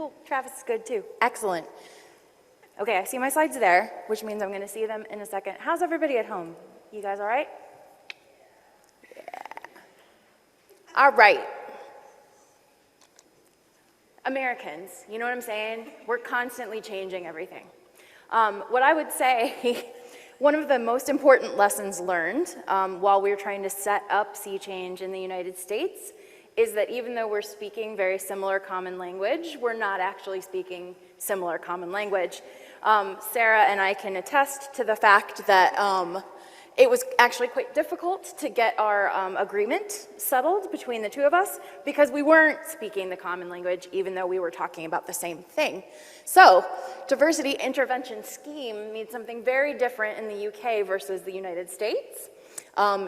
Cool. Travis is good too. Excellent. Okay, I see my slides there, which means I'm going to see them in a second. How's everybody at home? You guys all right? Yeah. All right. Americans, you know what I'm saying? We're constantly changing everything. What I would say, one of the most important lessons learned while we were trying to set up sea change in the United States is that even though we're speaking very similar common language, we're not actually speaking similar common language. Sarah and I can attest to the fact that it was actually quite difficult to get our agreement settled between the two of us because we weren't speaking the common language even though we were talking about the same thing. So, diversity intervention scheme means something very different in the UK versus the United States.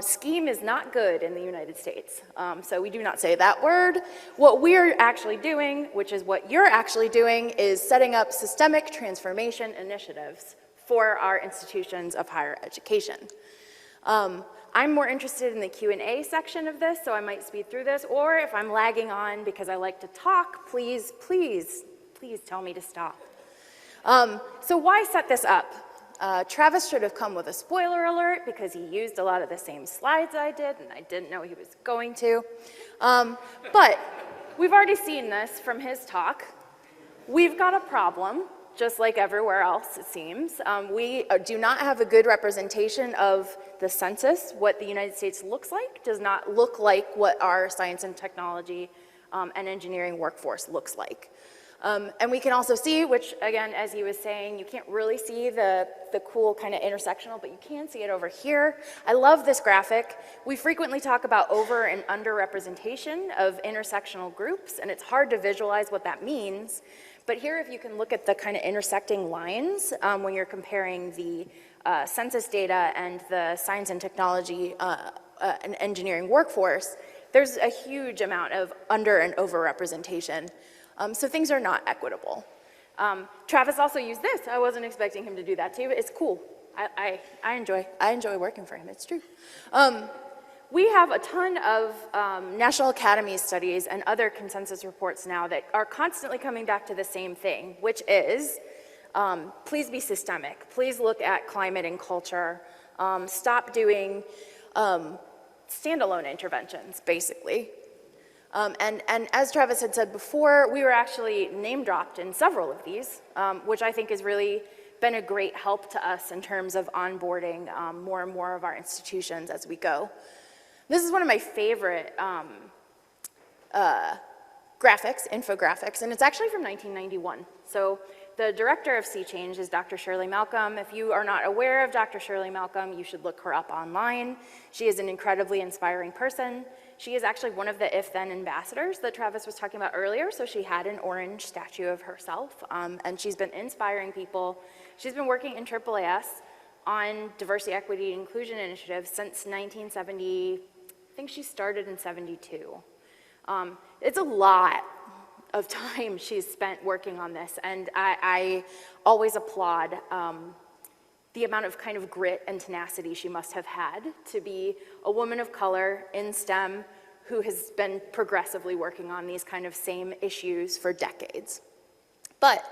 Scheme is not good in the United States, so we do not say that word. What we're actually doing, which is what you're actually doing, is setting up systemic transformation initiatives for our institutions of higher education. I'm more interested in the Q&A section of this, so I might speed through this, or if I'm lagging on because I like to talk, please tell me to stop. So why set this up? Travis should have come with a spoiler alert because he used a lot of the same slides I did, and I didn't know he was going to. But we've already seen this from his talk. We've got a problem, just like everywhere else, it seems. We do not have a good representation of the census. What the United States looks like does not look like what our science and technology and engineering workforce looks like. And we can also see, which again, as he was saying, you can't really see the cool kind of intersectional, but you can see it over here. I love this graphic. We frequently talk about over and under representation of intersectional groups, and it's hard to visualize what that means. But here, if you can look at the kind of intersecting lines when you're comparing the census data and the science and technology and engineering workforce, there's a huge amount of under and over representation. So things are not equitable. Travis also used this. I wasn't expecting him to do that too. It's cool. I enjoy working for him. It's true. We have a ton of National Academy studies and other consensus reports now that are constantly coming back to the same thing, which is please be systemic. Please look at climate and culture. Stop doing standalone interventions, basically. And as Travis had said before, we were actually name dropped in several of these, which I think has really been a great help to us in terms of onboarding more and more of our institutions as we go. This is one of my favorite graphics, infographics, and it's actually from 1991. So the director of Sea Change is Dr. Shirley Malcolm. If you are not aware of Dr. Shirley Malcolm, you should look her up online. She is an incredibly inspiring person. She is actually one of the If-Then ambassadors that Travis was talking about earlier, so she had an orange statue of herself, and she's been inspiring people. She's been working in AAAS on diversity, equity, and inclusion initiatives since 1970. I think she started in 72. It's a lot of time she's spent working on this, and I always applaud the amount of kind of grit and tenacity she must have had to be a woman of color in STEM who has been progressively working on these kind of same issues for decades. But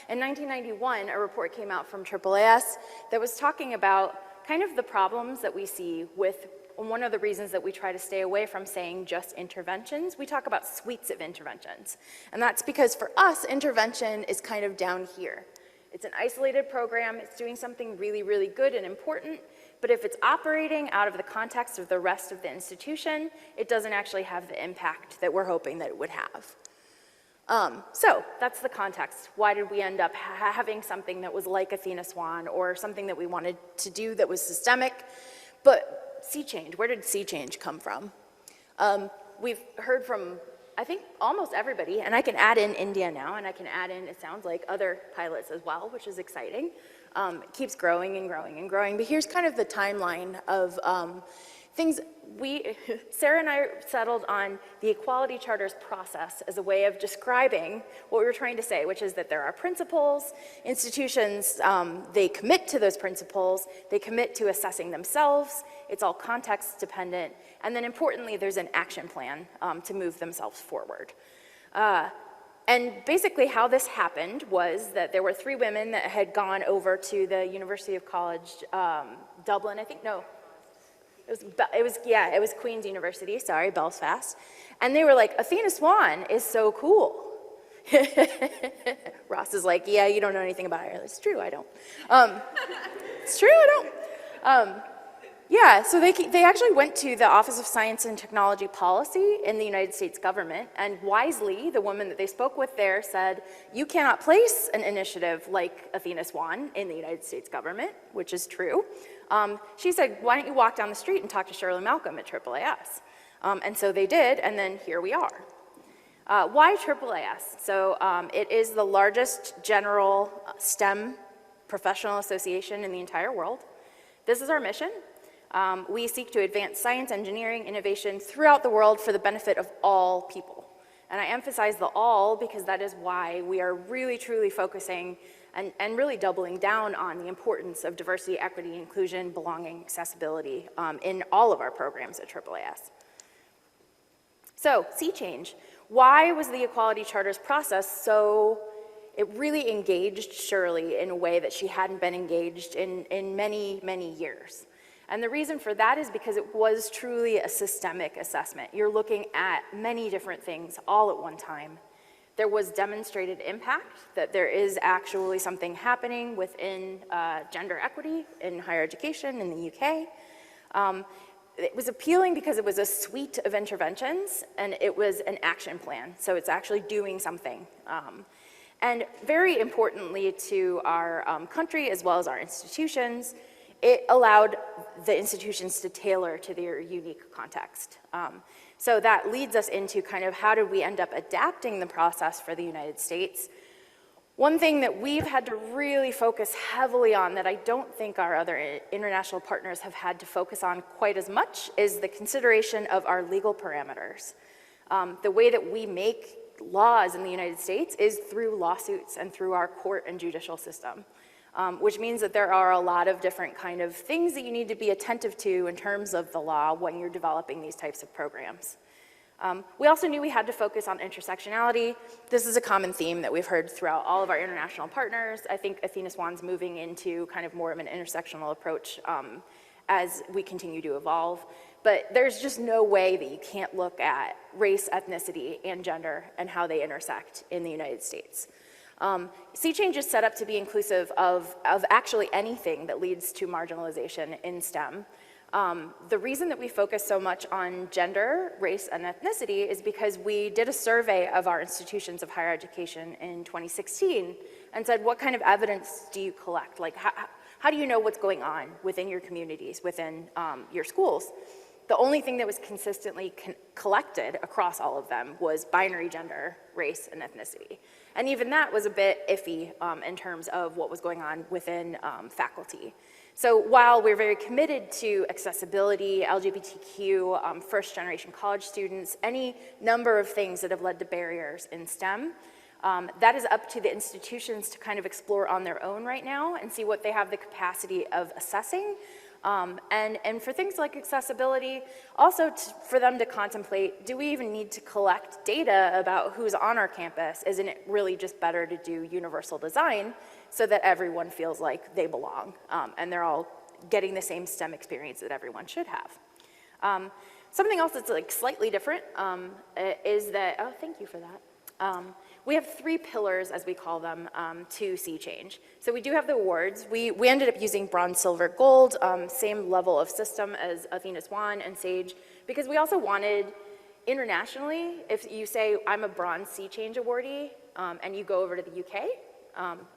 in 1991, a report came out from AAAS that was talking about kind of the problems that we see with one of the reasons that we try to stay away from saying just interventions. We talk about suites of interventions. And that's because for us, intervention is kind of down here. It's an isolated program, it's doing something really, really good and important, but if it's operating out of the context of the rest of the institution, it doesn't actually have the impact that we're hoping that it would have. So that's the context. Why did we end up having something that was like Athena Swan or something that we wanted to do that was systemic? But sea change, where did sea change come from? We've heard from, I think, almost everybody, and I can add in India now, and I can add in, it sounds like, other pilots as well, which is exciting. It keeps growing and growing and growing, but here's kind of the timeline of things. Sarah and I settled on the Equality Charters process as a way of describing what we were trying to say, which is that there are principles, institutions, they commit to those principles, they commit to assessing themselves, it's all context dependent, and then importantly, there's an action plan to move themselves forward. And basically how this happened was that there were 3 women that had gone over to the University of College, Dublin, I think, no. It was Queen's University, sorry, Belfast. And they were like, Athena Swan is so cool. Ross is like, yeah, you don't know anything about her. It's true, I don't. It's true, I don't. Yeah, so they actually went to the Office of Science and Technology Policy in the United States government, and wisely, the woman that they spoke with there said, you cannot place an initiative like Athena Swan in the United States government, which is true. She said, why don't you walk down the street and talk to Shirley Malcolm at AAAS? And so they did, and then here we are. Why AAAS? So it is the largest general STEM professional association in the entire world. This is our mission. We seek to advance science, engineering, innovation throughout the world for the benefit of all people. And I emphasize the all because that is why we are really, truly focusing and really doubling down on the importance of diversity, equity, inclusion, belonging, accessibility in all of our programs at AAAS. So, sea change. Why was the Equality Charter's process so, it really engaged Shirley in a way that she hadn't been engaged in many, many years. And the reason for that is because it was truly a systemic assessment. You're looking at many different things all at one time. There was demonstrated impact, that there is actually something happening within gender equity in higher education in the UK. It was appealing because it was a suite of interventions and it was an action plan. So it's actually doing something. And very importantly to our country as well as our institutions, it allowed the institutions to tailor to their unique context. So that leads us into kind of how did we end up adapting the process for the United States. One thing that we've had to really focus heavily on that I don't think our other international partners have had to focus on quite as much is the consideration of our legal parameters. The way that we make laws in the United States is through lawsuits and through our court and judicial system. Which means that there are a lot of different kind of things that you need to be attentive to in terms of the law when you're developing these types of programs. We also knew we had to focus on intersectionality. This is a common theme that we've heard throughout all of our international partners. I think Athena Swan's moving into kind of more of an intersectional approach as we continue to evolve. But there's just no way that you can't look at race, ethnicity, and gender and how they intersect in the United States. Sea change is set up to be inclusive of actually anything that leads to marginalization in STEM. The reason that we focus so much on gender, race, and ethnicity is because we did a survey of our institutions of higher education in 2016 and said, what kind of evidence do you collect? Like, how do you know what's going on within your communities, within your schools? The only thing that was consistently collected across all of them was binary gender, race, and ethnicity. And even that was a bit iffy in terms of what was going on within faculty. So while we're very committed to accessibility, LGBTQ, first-generation college students, any number of things that have led to barriers in STEM, that is up to the institutions to kind of explore on their own right now and see what they have the capacity of assessing. And for things like accessibility, also for them to contemplate, do we even need to collect data about who's on our campus? Isn't it really just better to do universal design so that everyone feels like they belong and they're all getting the same STEM experience that everyone should have? Something else that's like slightly different is that, oh, thank you for that. We have 3 pillars, as we call them, to sea change. So we do have the awards. We ended up using bronze, silver, gold, same level of system as Athena Swan and SAGE, because we also wanted internationally, if you say, I'm a bronze sea change awardee, and you go over to the UK,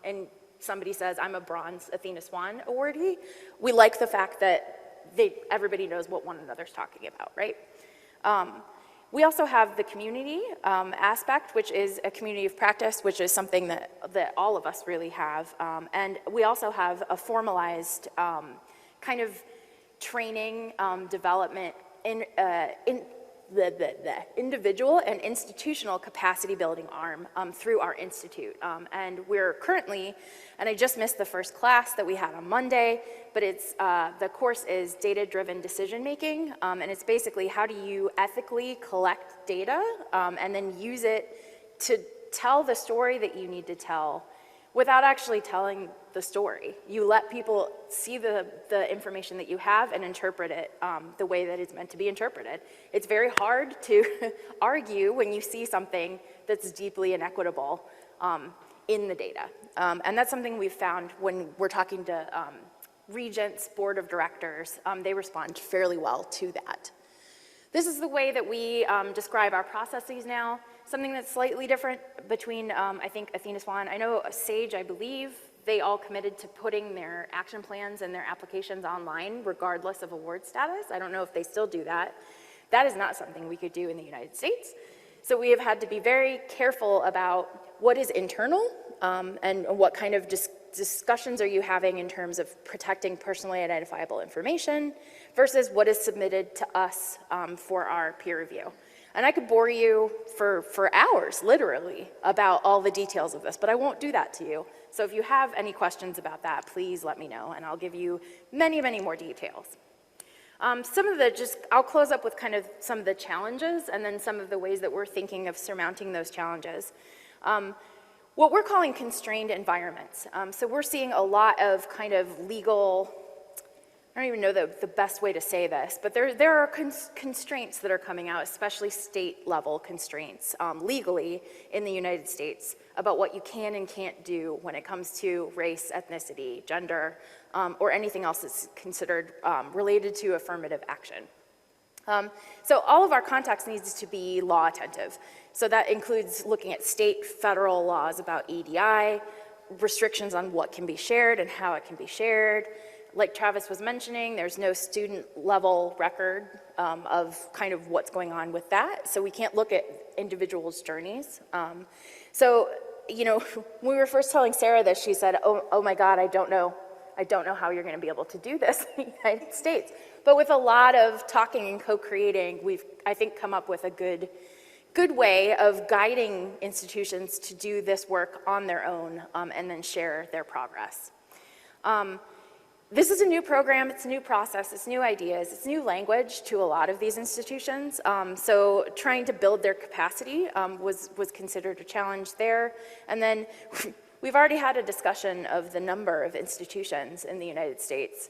and somebody says, I'm a bronze Athena Swan awardee, we like the fact that everybody knows what one another's talking about, right? We also have the community aspect, which is a community of practice, which is something that all of us really have. And we also have a formalized kind of training, development, the individual and institutional capacity building arm through our institute. And we're currently, and I just missed the first class that we had on Monday, but it's, the course is data-driven decision making, and it's basically how do you ethically collect data and then use it tell the story that you need to tell without actually telling the story. You let people see the information that you have and interpret it the way that it's meant to be interpreted. It's very hard to argue when you see something that's deeply inequitable in the data. And that's something we've found when we're talking to regents, board of directors. They respond fairly well to that. This is the way that we describe our processes now. Something that's slightly different between, I think, Athena Swan. I know SAGE, I believe, they all committed to putting their action plans and their applications online regardless of award status. I don't know if they still do that. That is not something we could do in the United States. So we have had to be very careful about what is internal and what kind of discussions are you having in terms of protecting personally identifiable information versus what is submitted to us for our peer review. And I could bore you for hours, literally, about all the details of this, but I won't do that to you. So if you have any questions about that, please let me know, and I'll give you many, many more details. I'll close up with kind of some of the challenges and then some of the ways that we're thinking of surmounting those challenges. What we're calling constrained environments. So we're seeing a lot of kind of legal, I don't even know the best way to say this, but there are constraints that are coming out, especially state level constraints legally in the United States about what you can and can't do when it comes to race, ethnicity, gender, or anything else that's considered related to affirmative action. So all of our context needs to be law attentive. So that includes looking at state, federal laws about EDI, restrictions on what can be shared and how it can be shared. Like Travis was mentioning, there's no student level record of kind of what's going on with that. So we can't look at individuals' journeys. So, you know, when we were first telling Sarah this, she said, oh my God, I don't know how you're going to be able to do this in the United States. But with a lot of talking and co-creating, we've, I think, come up with a good way of guiding institutions to do this work on their own and then share their progress. This is a new program, it's a new process, it's new ideas, it's new language to a lot of these institutions. So trying to build their capacity was considered a challenge there. And then we've already had a discussion of the number of institutions in the United States.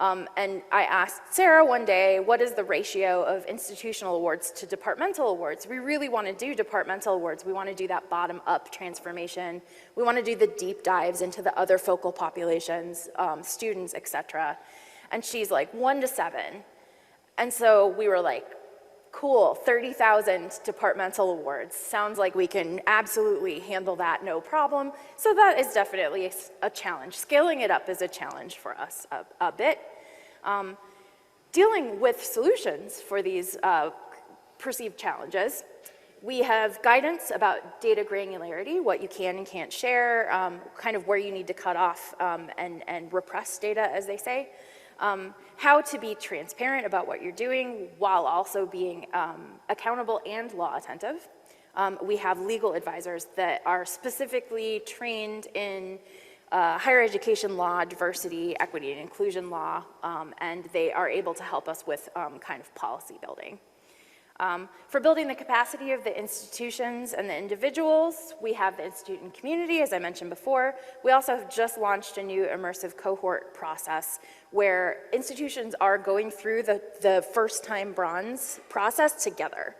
And I asked Sarah one day, what is the ratio of institutional awards to departmental awards? We really want to do departmental awards. We want to do that bottom-up transformation. We want to do the deep dives into the other focal populations, students, et cetera. And she's like, 1 to 7. And so we were like, cool, 30,000 departmental awards. Sounds like we can absolutely handle that, no problem. So that is definitely a challenge. Scaling it up is a challenge for us a bit. Dealing with solutions for these perceived challenges, we have guidance about data granularity, what you can and can't share, kind of where you need to cut off and repress data, as they say. How to be transparent about what you're doing while also being accountable and law attentive. We have legal advisors that are specifically trained in higher education law, diversity, equity, and inclusion law, and they are able to help us with kind of policy building. For building the capacity of the institutions and the individuals, we have the institute and community, as I mentioned before. We also have just launched a new immersive cohort process where institutions are going through the first-time bronze process together.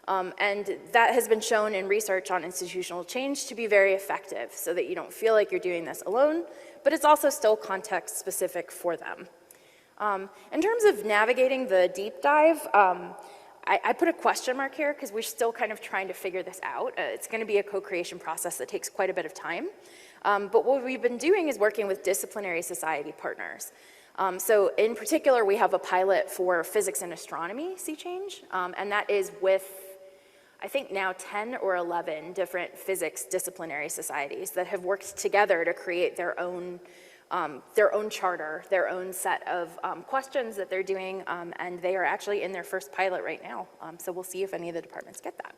And that has been shown in research on institutional change to be very effective so that you don't feel like you're doing this alone, but it's also still context specific for them. In terms of navigating the deep dive, I put a question mark here because we're still kind of trying to figure this out. It's going to be a co-creation process that takes quite a bit of time. But what we've been doing is working with disciplinary society partners. So in particular, we have a pilot for physics and astronomy sea change, and that is with, I think now 10 or 11 different physics disciplinary societies that have worked together to create their own charter, their own set of questions that they're doing, and they are actually in their first pilot right now. So we'll see if any of the departments get that.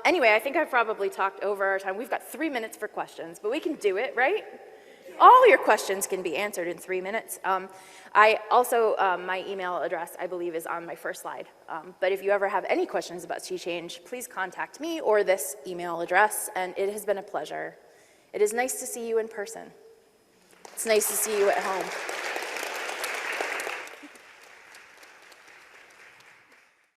Anyway, I think I've probably talked over our time. We've got 3 minutes for questions, but we can do it, right? Yeah. all your questions can be answered in 3 minutes. I also, my email address, I believe, is on my first slide. But if you ever have any questions about sea change, please contact me or this email address, and it has been a pleasure. It is nice to see you in person. It's nice to see you at home.